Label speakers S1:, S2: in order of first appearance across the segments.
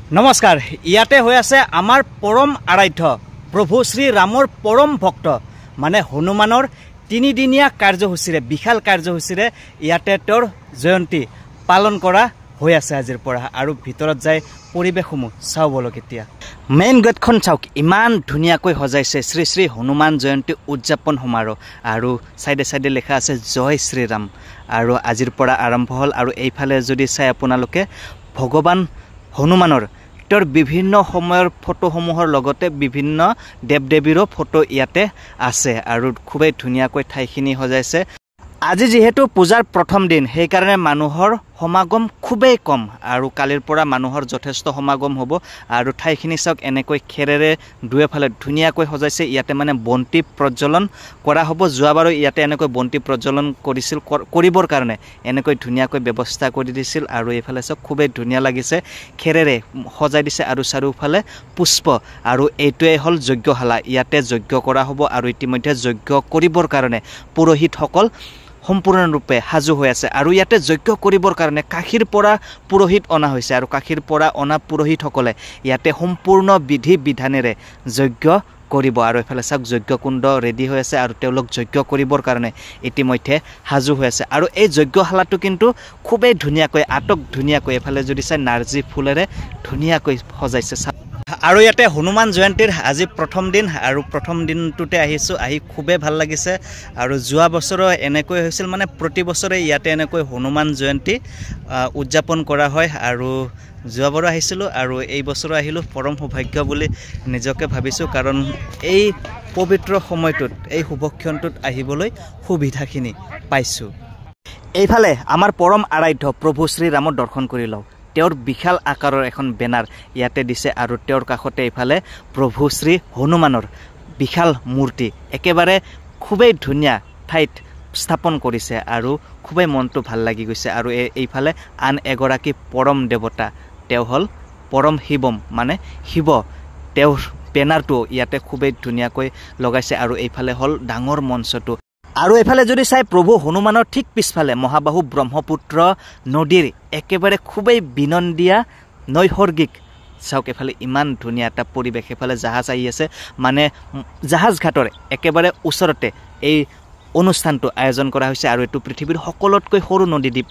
S1: नमस्कार इयाते हो आछे आमार परम आराध्य प्रभु श्री रामर परम भक्त माने हनुमानर तीनिदिनिया कार्यसूचीरे विशाल कार्यसूचीरे इयाते तोर जयंती पालन करा হৈ আছে আজিৰ পৰা আৰু ভিতৰত যায় পৰিবেশসমূহ চাও বলক এতিয়া মেইন গেটখন চাওক ইমান ধুনিয়াকৈ সজাইছে শ্ৰী শ্ৰী হনুমান জয়ন্তী উদযাপন সমাৰোহ আৰু সাইডে সাইডে লেখা আছে জয় শ্ৰী ৰাম আৰু আজিৰ পৰা আৰম্ভ হ'ল আৰু এইফালে যদি চাই আপোনালোকে ভগৱান হনুমানৰ তোৰ বিভিন্ন সময়ৰ ফটোসমূহৰ লগতে বিভিন্ন দেৱদেৱীৰ ফটো ইয়াতে আছে আৰু খুবেই ধুনিয়াকৈ ঠাইখিনি সজাইছে আজি যেহেতু পূজাৰ প্ৰথম দিন সেই কাৰণে মানুহৰ সমাগম খুবেই কম আৰু কালিৰ পৰা মানুহৰ যথেষ্ট সমাগম হ'ব আৰু ঠাইখিনি চাওক এনেকৈ খেৰেৰে দুয়েফালে ধুনিয়াকৈ সজাইছে ইয়াতে মানে বন্তি প্ৰজ্বলন কৰা হ'ব যোৱাবাৰো ইয়াতে এনেকৈ বন্তি প্ৰজ্বলন কৰিছিল কৰিবৰ কাৰণে এনেকৈ ধুনিয়াকৈ ব্যৱস্থা কৰি দিছিল আৰু এইফালে চাওক খুবেই ধুনিয়া লাগিছে খেৰেৰে সজাই দিছে আৰু চাৰিওফালে পুষ্প আৰু এইটোৱে হ'ল যজ্ঞশালা ইয়াতে যজ্ঞ কৰা হ'ব আৰু ইতিমধ্যে যজ্ঞ কৰিবৰ কাৰণে পুৰোহিতসকল সম্পূৰ্ণ ৰূপে হাজু হৈ আছে আৰু ইয়াতে যজ্ঞ কৰিবৰ কাৰণে কাখিৰ পৰা পুৰোহিত অনা হৈছে আৰু কাখিৰ পৰা অনা পুৰোহিতসকলে ইয়াতে সম্পূৰ্ণ বিধি বিধানেৰে যজ্ঞ কৰিব আৰু এফালে চাওক যজ্ঞ কুণ্ড ৰেডি হৈ আছে আৰু তেওঁলোক যজ্ঞ কৰিবৰ কাৰণে ইতিমধ্যে হাজু হৈ আছে আৰু এই যজ্ঞশালাটো কিন্তু খুবেই ধুনিয়াকৈ আটক ধুনিয়াকৈ এফালে যদি চাই নাৰ্জী ফুলেৰে ধুনিয়াকৈ সজাইছে আৰু ইয়াতে হনুমান জয়ন্তীৰ আজি প্ৰথম দিন আৰু প্ৰথম দিনটোতে আহিছো আহি খুবেই ভাল লাগিছে আৰু যোৱা বছৰ এনেকৈ হৈছিল মানে প্ৰতি বছৰে ইয়াতে এনেকৈ হনুমান জয়ন্তী উদযাপন কৰা হয় আৰু যোৱাবাৰো আহিছিলো আৰু এই বছৰ আহিলো পৰম সৌভাগ্য বুলি নিজকে ভাবিছো কাৰণ এই পবিত্ৰ সময়টোত এই শুভক্ষণটোত আহিবলৈ সুবিধাখিনি পাইছো এইফালে আমাৰ পৰম আৰাধ্য প্ৰভু শ্ৰী ৰামৰ দৰ্শন কৰি লওঁ তেওঁৰ বিশাল আকাৰৰ এখন বেনাৰ ইয়াতে দিছে আৰু তেওঁৰ কাষতে ইফালে প্ৰভু শ্ৰী হনুমানৰ বিশাল মূৰ্তি একেবাৰে খুবেই ধুনিয়া ঠাইত স্থাপন কৰিছে আৰু খুবেই মনটো ভাল লাগি গৈছে আৰু এইফালে আন এগৰাকী পৰম দেৱতা তেওঁ হ'ল পৰম শিৱম মানে শিৱ তেওঁৰ বেনাৰটো ইয়াতে খুবেই ধুনিয়াকৈ লগাইছে আৰু এইফালে হ'ল ডাঙৰ মঞ্চটো আৰু এফালে যদি চাই প্ৰভু হনুমানৰ ঠিক পিছফালে মহাবাহু ব্ৰহ্মপুত্ৰ নদীৰ একেবাৰে খুবেই বিনন্দিয়া নৈসৰ্গিক চাওক এফালে ইমান ধুনিয়া এটা পৰিৱেশ এফালে জাহাজ আহি আছে মানে জাহাজ ঘাটৰ একেবাৰে ওচৰতে এই অনুষ্ঠানটো আয়োজন কৰা হৈছে আৰু এটো পৃথিৱীৰ সকলোতকৈ সৰু নদীদ্বীপ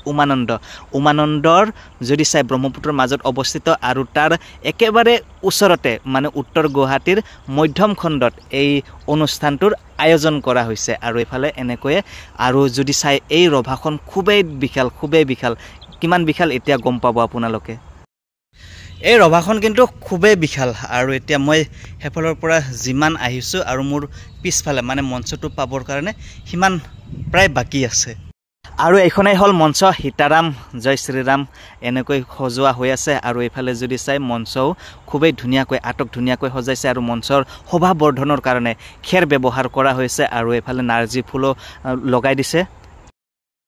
S1: উমানন্দৰ যদি চাই ব্ৰহ্মপুত্ৰৰ মাজত অৱস্থিত আৰু তাৰ একেবাৰে ওচৰতে মানে উত্তৰ গুৱাহাটীৰ মধ্যম খণ্ডত এই অনুষ্ঠানটোৰ আয়োজন কৰা হৈছে আৰু এফালে এনেকৈ আৰু যদি চাই এই ৰভাখন খুবেই বিশাল কিমান বিশাল এতিয়া গম পাব আপোনালোকে এই ৰভাখন কিন্তু খুবেই বিশাল আৰু এতিয়া মই হেফলৰ পৰা যিমান আহিছো আৰু মোৰ পিছফালে মানে মঞ্চটো পাবৰ কাৰণে হিমান প্ৰায় বাকি আছে আৰু এইখনেই হ'ল মঞ্চ সীতাৰাম জয় শ্ৰীৰাম এনেকৈ সজোৱা হৈ আছে আৰু এইফালে যদি চাই মঞ্চও খুবেই ধুনিয়াকৈ আটক ধুনিয়াকৈ সজাইছে আৰু মঞ্চৰ শোভা বৰ্ধনৰ কাৰণে খেৰ ব্যৱহাৰ কৰা হৈছে আৰু এইফালে নাৰ্জী ফুলো লগাই দিছে